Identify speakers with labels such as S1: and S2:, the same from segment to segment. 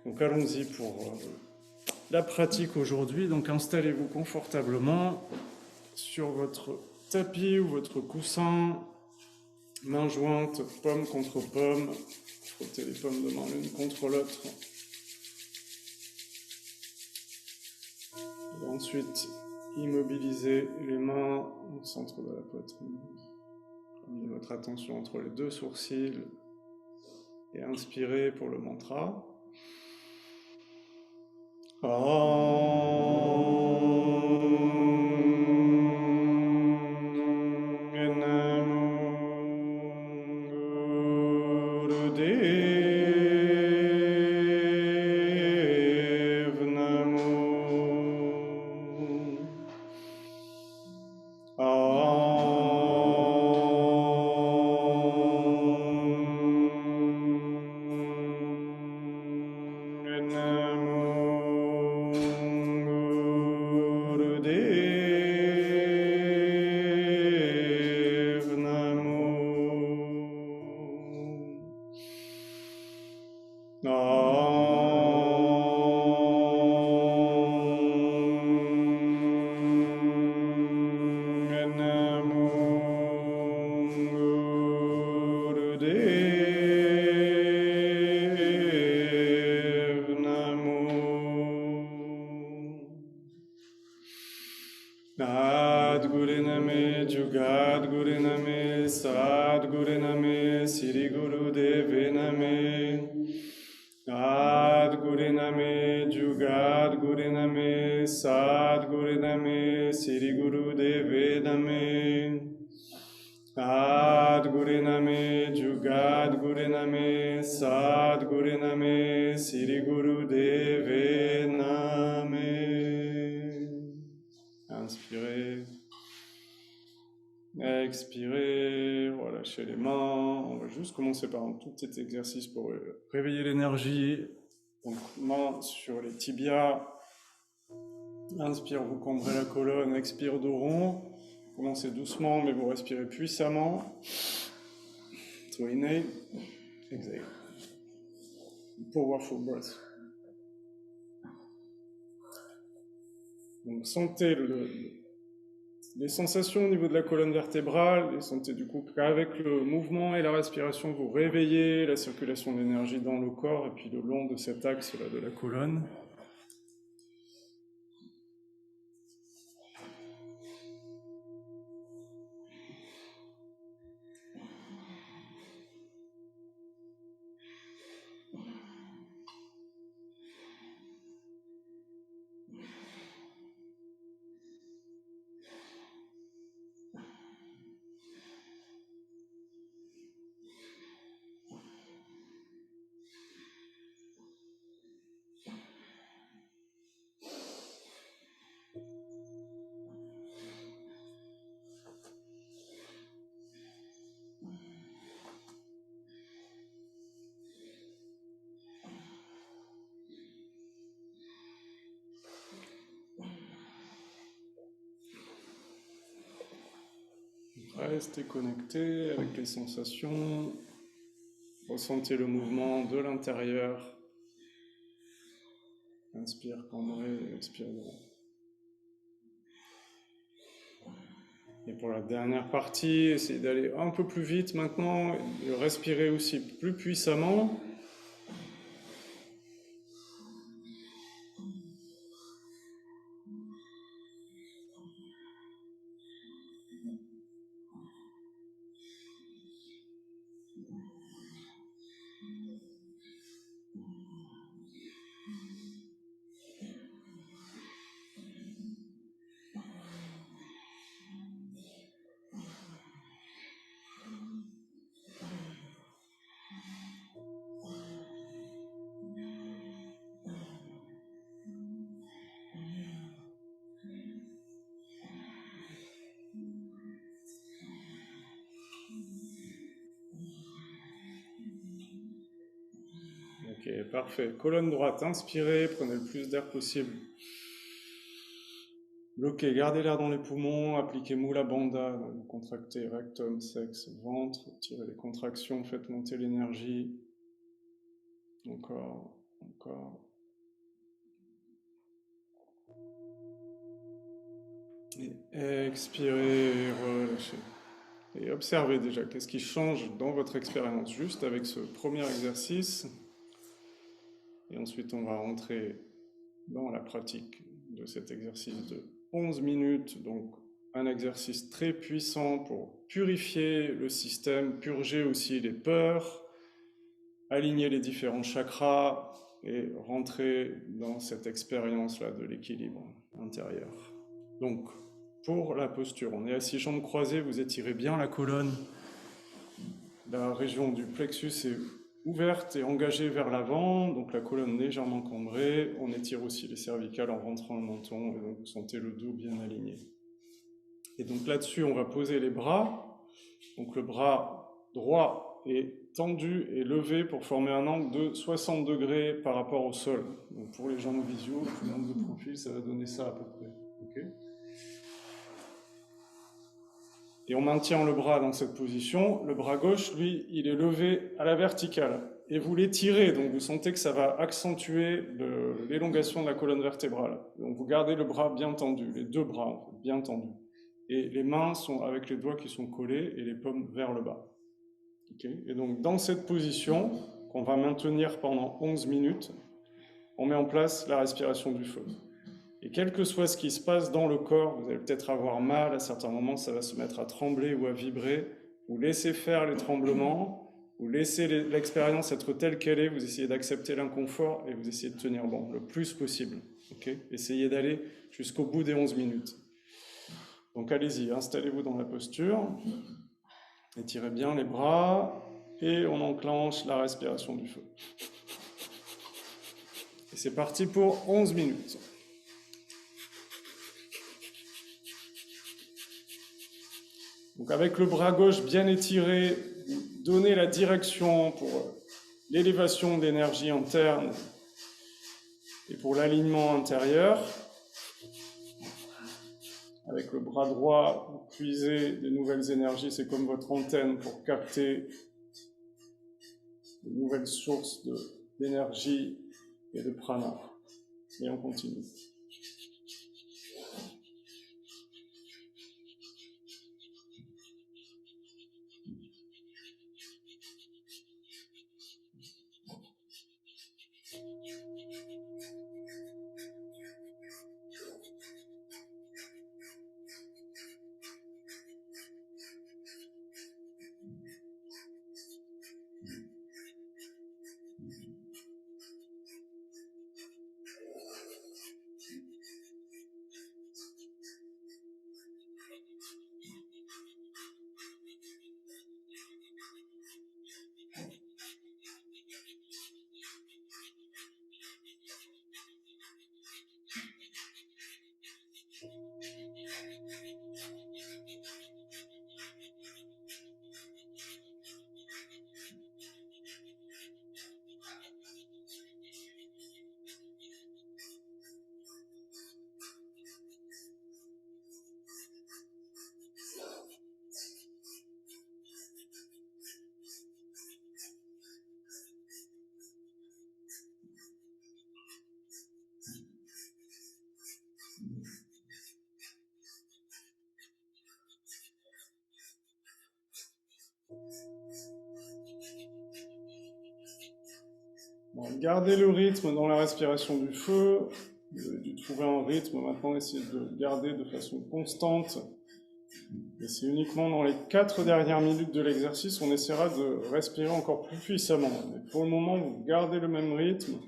S1: Donc allons-y pour la pratique aujourd'hui. Donc installez-vous confortablement sur votre tapis ou votre coussin, main jointe, paume contre paume. Frottez les paumes de main l'une contre l'autre. Et ensuite, immobilisez les mains au centre de la poitrine. Amenez votre attention entre les deux sourcils et inspirez pour le mantra. Adguriname, Jugadguriname, Sadguriname, Sirigurudeviname. Adguriname, Jugadguriname, Sadguriname, Sirigurudeviname. Adguriname, Jugadguriname, Sadguriname, Sirigurudeviname. Inspirez. Expirez, relâchez les mains. On va juste commencer par un tout petit exercice pour réveiller l'énergie. Donc, main sur les tibias. Inspire, vous cambrez la colonne. Expire, dos rond. Commencez doucement, mais vous respirez puissamment. So inhale, exhale. Powerful breath. Donc, sentez les sensations au niveau de la colonne vertébrale, et sentez du coup qu'avec le mouvement et la respiration, vous réveillez la circulation d'énergie dans le corps et puis le long de cet axe-là de la colonne. Restez connecté avec les sensations. Ressentez le mouvement de l'intérieur. Inspire, cambré, expire droit. Et pour la dernière partie, essayez d'aller un peu plus vite maintenant, et de respirer aussi plus puissamment. Ok, parfait. Colonne droite, inspirez, prenez le plus d'air possible. Bloquez, gardez l'air dans les poumons, appliquez Mula Bandha, contractez rectum, sexe, ventre, tirez les contractions, faites monter l'énergie. Encore, encore. Et expirez, relâchez. Et observez déjà qu'est-ce qui change dans votre expérience juste avec ce premier exercice. Et ensuite, on va rentrer dans la pratique de cet exercice de 11 minutes. Donc, un exercice très puissant pour purifier le système, purger aussi les peurs, aligner les différents chakras et rentrer dans cette expérience-là de l'équilibre intérieur. Donc, pour la posture, on est assis jambes croisées, vous étirez bien la colonne, la région du plexus est ouverte et engagée vers l'avant, donc la colonne légèrement cambrée, on étire aussi les cervicales en rentrant le menton, et donc vous sentez le dos bien aligné. Et donc là-dessus, on va poser les bras, donc le bras droit est tendu et levé pour former un angle de 60 degrés par rapport au sol. Donc pour les jambes visio, tout le monde de profil, ça va donner ça à peu près. Okay. Et on maintient le bras dans cette position. Le bras gauche, lui, il est levé à la verticale. Et vous l'étirez, donc vous sentez que ça va accentuer l'élongation de la colonne vertébrale. Donc vous gardez le bras bien tendu, les deux bras en fait, bien tendus. Et les mains sont avec les doigts qui sont collés et les paumes vers le bas. Okay. Et donc dans cette position, qu'on va maintenir pendant 11 minutes, on met en place la respiration du feu. Et quel que soit ce qui se passe dans le corps, vous allez peut-être avoir mal, à certains moments ça va se mettre à trembler ou à vibrer, vous laissez faire les tremblements, vous laissez l'expérience être telle qu'elle est, vous essayez d'accepter l'inconfort et vous essayez de tenir bon le plus possible. Okay. Essayez d'aller jusqu'au bout des 11 minutes. Donc allez-y, installez-vous dans la posture, étirez bien les bras et on enclenche la respiration du feu. Et c'est parti pour 11 minutes. Donc avec le bras gauche bien étiré, donnez la direction pour l'élévation de l'énergie interne et pour l'alignement intérieur. Avec le bras droit, vous puisez des nouvelles énergies, c'est comme votre antenne pour capter de nouvelles sources d'énergie et de prana. Et on continue. Bon, gardez le rythme dans la respiration du feu. Vous avez dû trouver un rythme. Maintenant, essayez de le garder de façon constante. Et c'est uniquement dans les 4 dernières minutes de l'exercice on essaiera de respirer encore plus puissamment. Mais pour le moment, vous gardez le même rythme.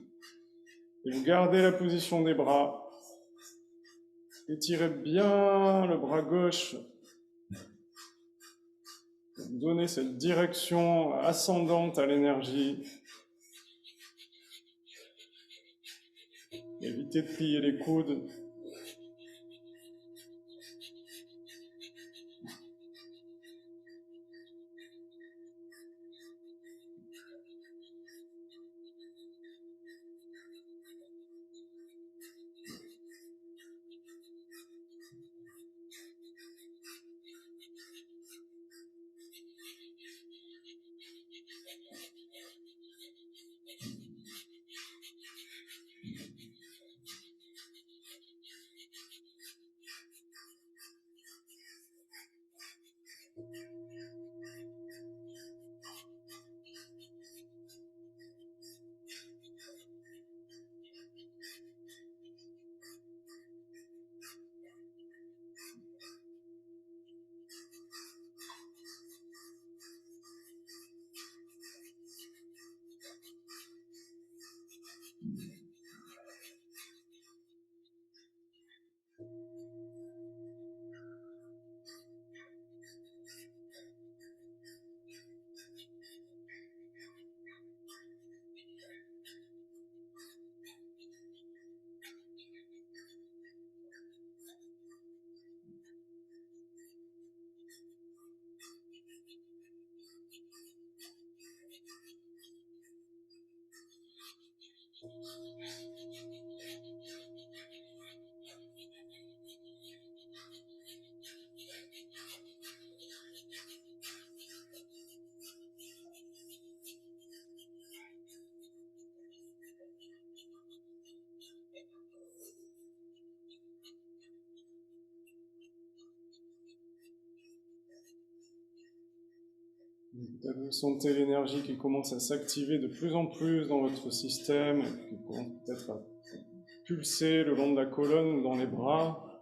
S1: Et vous gardez la position des bras. Étirez bien le bras gauche. Donnez cette direction ascendante à l'énergie. Évitez de plier les coudes. Vous sentez l'énergie qui commence à s'activer de plus en plus dans votre système, et qui commence peut-être à pulser le long de la colonne ou dans les bras.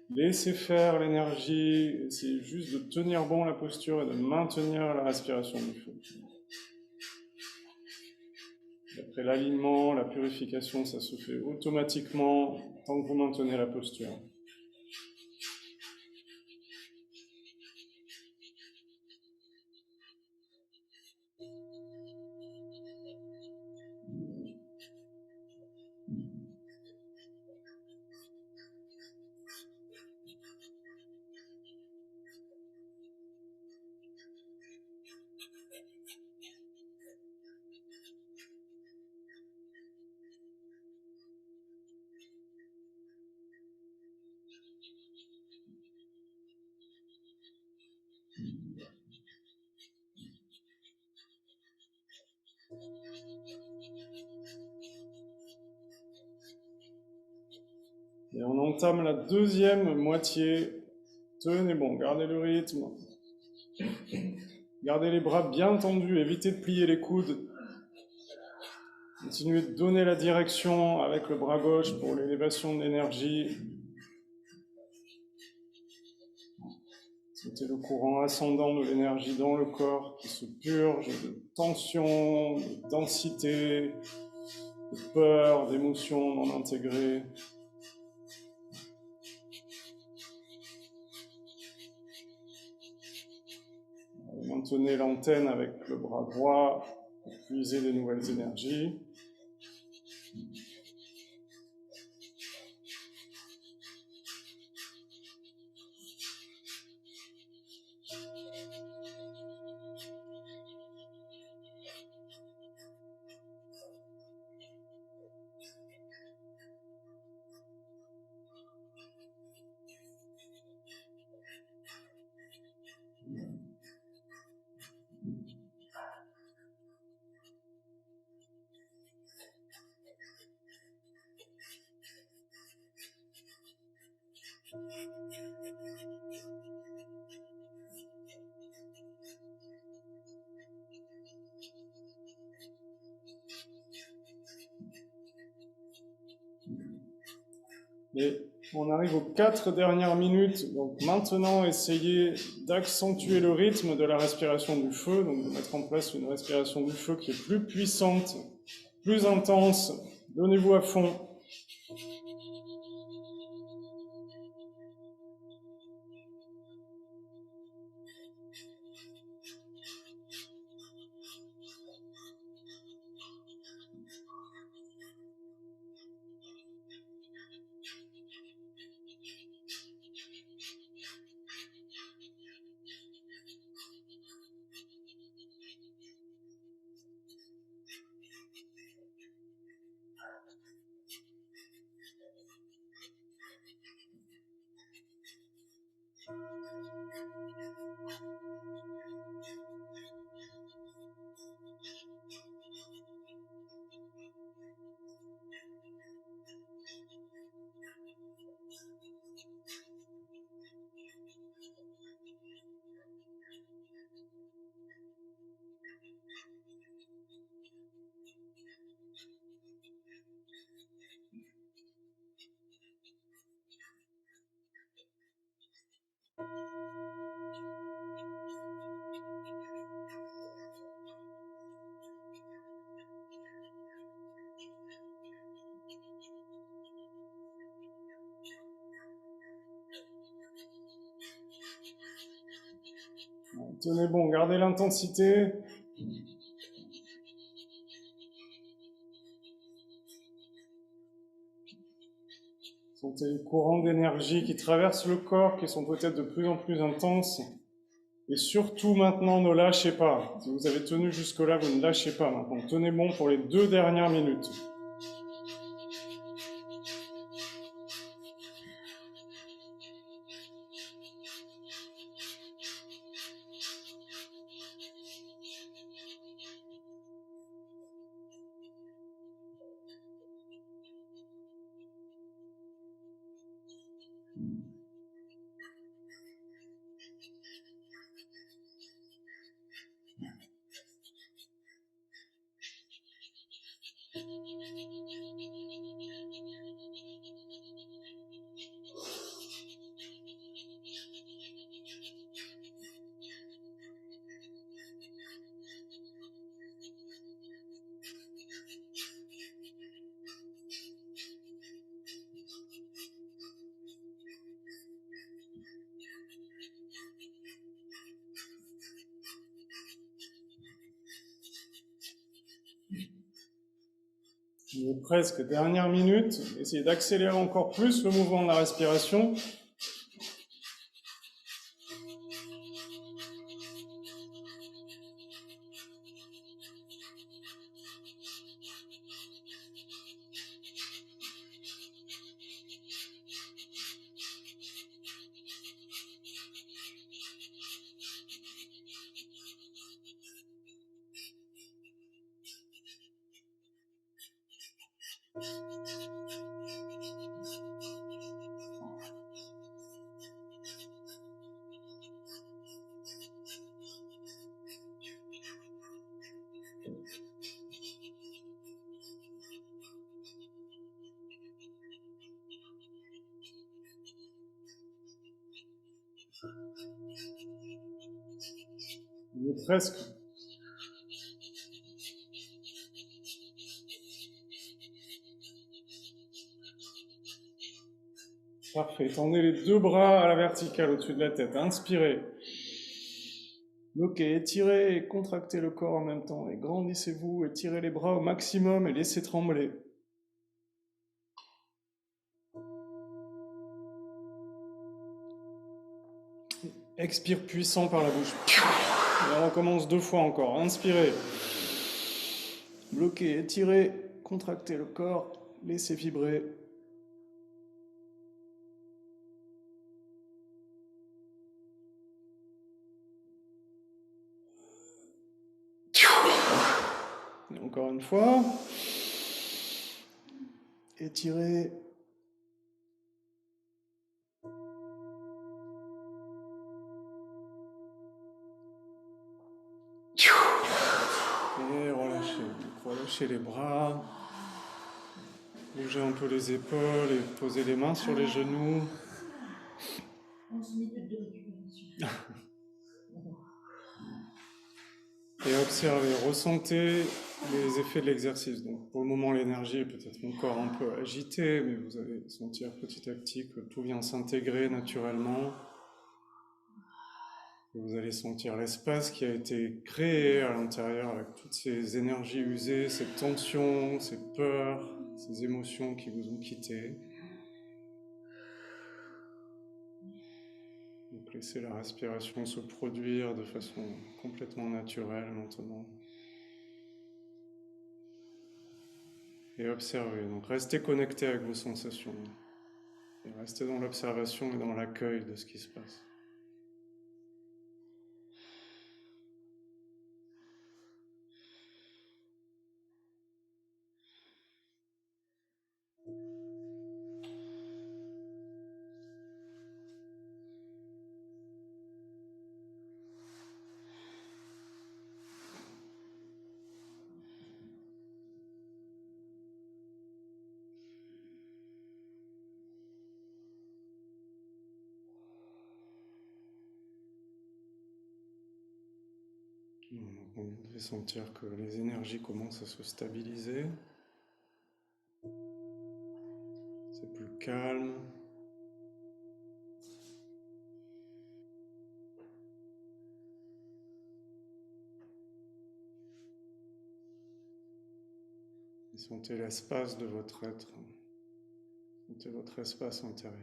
S1: Laissez faire l'énergie, essayez juste de tenir bon la posture et de maintenir la respiration du feu. Après l'alignement, la purification, ça se fait automatiquement tant que vous maintenez la posture. Et on entame la deuxième moitié. Tenez bon, gardez le rythme. Gardez les bras bien tendus, évitez de plier les coudes. Continuez de donner la direction avec le bras gauche pour l'élévation de l'énergie. Sentez le courant ascendant de l'énergie dans le corps qui se purge de tension, de densité, de peur, d'émotions non intégrées. Maintenez l'antenne avec le bras droit pour puiser des nouvelles énergies. Et on arrive aux 4 dernières minutes, donc maintenant essayez d'accentuer le rythme de la respiration du feu, donc de mettre en place une respiration du feu qui est plus puissante, plus intense. Donnez-vous à fond. Tenez bon, gardez l'intensité. Sentez les courants d'énergie qui traversent le corps, qui sont peut-être de plus en plus intenses. Et surtout maintenant, ne lâchez pas. Si vous avez tenu jusque-là, vous ne lâchez pas maintenant. Tenez bon pour les 2 dernières minutes. Il est presque dernière minute. Essayez d'accélérer encore plus le mouvement de la respiration. Il est presque. Parfait. Tendez les 2 bras à la verticale au-dessus de la tête. Inspirez. Bloquez, étirez, contractez le corps en même temps. Et grandissez-vous, étirez les bras au maximum et laissez trembler. Expire puissant par la bouche. Et on recommence 2 fois encore. Inspirez. Bloquez, étirez, contractez le corps, laissez vibrer. Et encore une fois. Étirez. Et relâchez. Relâchez les bras. Bougez un peu les épaules et posez les mains sur les genoux.
S2: 11 minutes de récupération.
S1: Et observez, ressentez les effets de l'exercice. Donc, pour le moment, l'énergie est peut-être encore un peu agitée, mais vous allez sentir petit à petit que tout vient s'intégrer naturellement. Vous allez sentir l'espace qui a été créé à l'intérieur avec toutes ces énergies usées, ces tensions, ces peurs, ces émotions qui vous ont quitté. Donc laissez la respiration se produire de façon complètement naturelle maintenant. Et observez. Donc restez connecté avec vos sensations. Et restez dans l'observation et dans l'accueil de ce qui se passe. Donc vous devez sentir que les énergies commencent à se stabiliser. C'est plus calme. Et sentez l'espace de votre être. Sentez votre espace intérieur.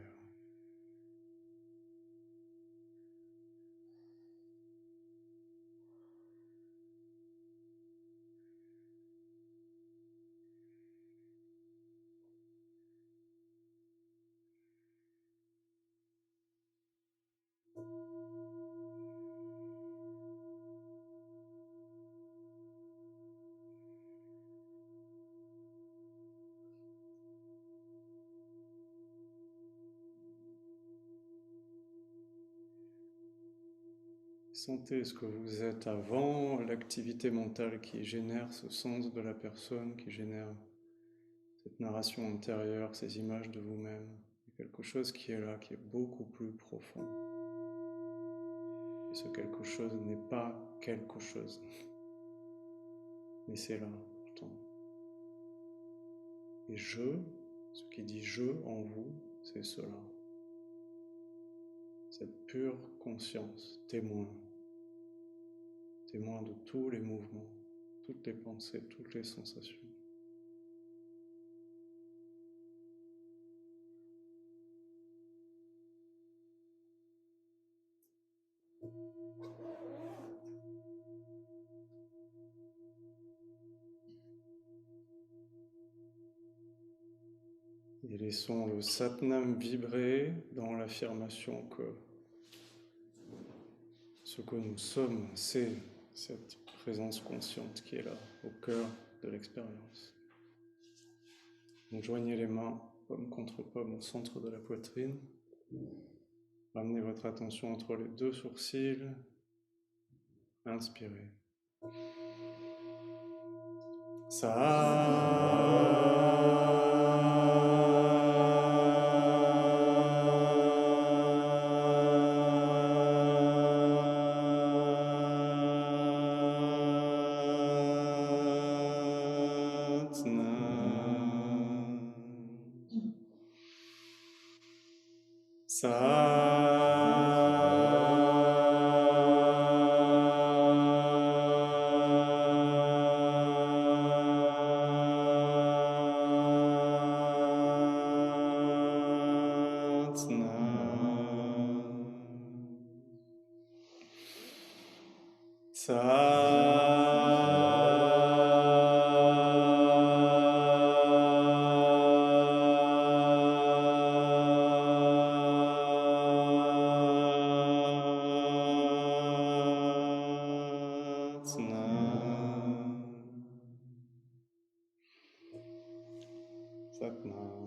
S1: Sentez ce que vous êtes avant l'activité mentale qui génère ce sens de la personne, qui génère cette narration intérieure, ces images de vous-même. Il y a quelque chose qui est là, qui est beaucoup plus profond. Et ce quelque chose n'est pas quelque chose. Mais c'est là, pourtant. Et ce qui dit je en vous, c'est cela. Cette pure conscience, témoin de tous les mouvements, toutes les pensées, toutes les sensations. Et laissons le Satnam vibrer dans l'affirmation que ce que nous sommes, c'est cette présence consciente qui est là, au cœur de l'expérience. Donc joignez les mains, paume contre paume, au centre de la poitrine. Ramenez votre attention entre les deux sourcils. Inspirez. Satnam.